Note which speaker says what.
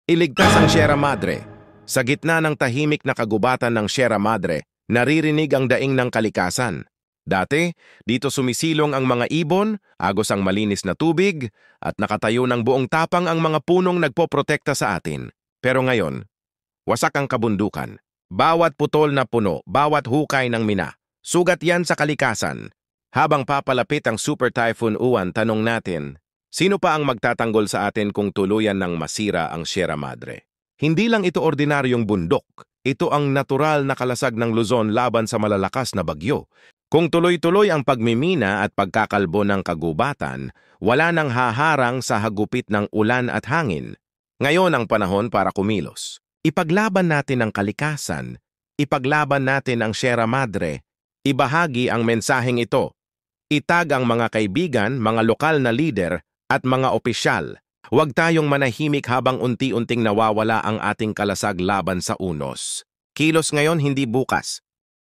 Speaker 1: Iligtas ang Sierra Madre. Sa gitna ng tahimik na kagubatan ng Sierra Madre, naririnig ang daing ng kalikasan. Dati, dito sumisilong ang mga ibon, agos ang malinis na tubig, at nakatayo ng buong tapang ang mga punong nagpoprotekta sa atin. Pero ngayon, wasak ang kabundukan. Bawat putol na puno, bawat hukay ng mina, sugat yan sa kalikasan. Habang papalapit ang Super Typhoon Uwan, tanong natin, sino pa ang magtatanggol sa atin kung tuluyan ng masira ang Sierra Madre? Hindi lang ito ordinaryong bundok. Ito ang natural na kalasag ng Luzon laban sa malalakas na bagyo. Kung tuloy-tuloy ang pagmimina at pagkakalbo ng kagubatan, wala nang haharang sa hagupit ng ulan at hangin. Ngayon ang panahon para kumilos. Ipaglaban natin ang kalikasan, ipaglaban natin ang Sierra Madre, ibahagi ang mensaheng ito. Itag ang mga kaibigan, mga lokal na lider at mga opisyal. Huwag tayong manahimik habang unti-unting nawawala ang ating kalasag laban sa unos. Kilos ngayon, hindi bukas.